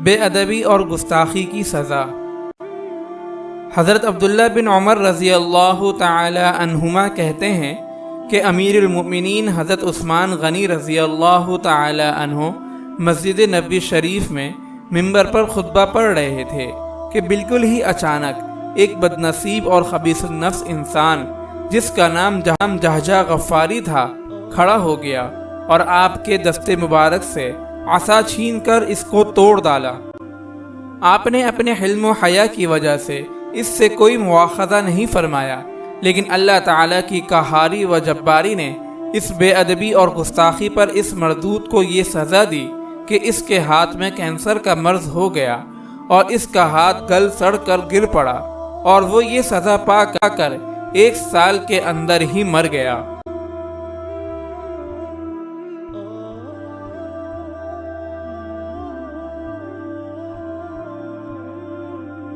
بے ادبی اور گستاخی کی سزا۔ حضرت عبداللہ بن عمر رضی اللہ تعالی عنہما کہتے ہیں کہ امیر المؤمنین حضرت عثمان غنی رضی اللہ تعالی عنہ مسجد نبوی شریف میں منبر پر خطبہ پڑھ رہے تھے کہ بالکل ہی اچانک ایک بدنصیب اور خبیث النفس انسان جس کا نام جہجہ غفاری تھا کھڑا ہو گیا اور آپ کے دستے مبارک سے عصا چھین کر اس کو توڑ ڈالا۔ آپ نے اپنے حلم و حیا کی وجہ سے اس سے کوئی مواخذہ نہیں فرمایا، لیکن اللہ تعالیٰ کی قہاری و جباری نے اس بے ادبی اور گستاخی پر اس مردود کو یہ سزا دی کہ اس کے ہاتھ میں کینسر کا مرض ہو گیا اور اس کا ہاتھ گل سڑ کر گر پڑا اور وہ یہ سزا پا کر 1 سال کے اندر ہی مر گیا۔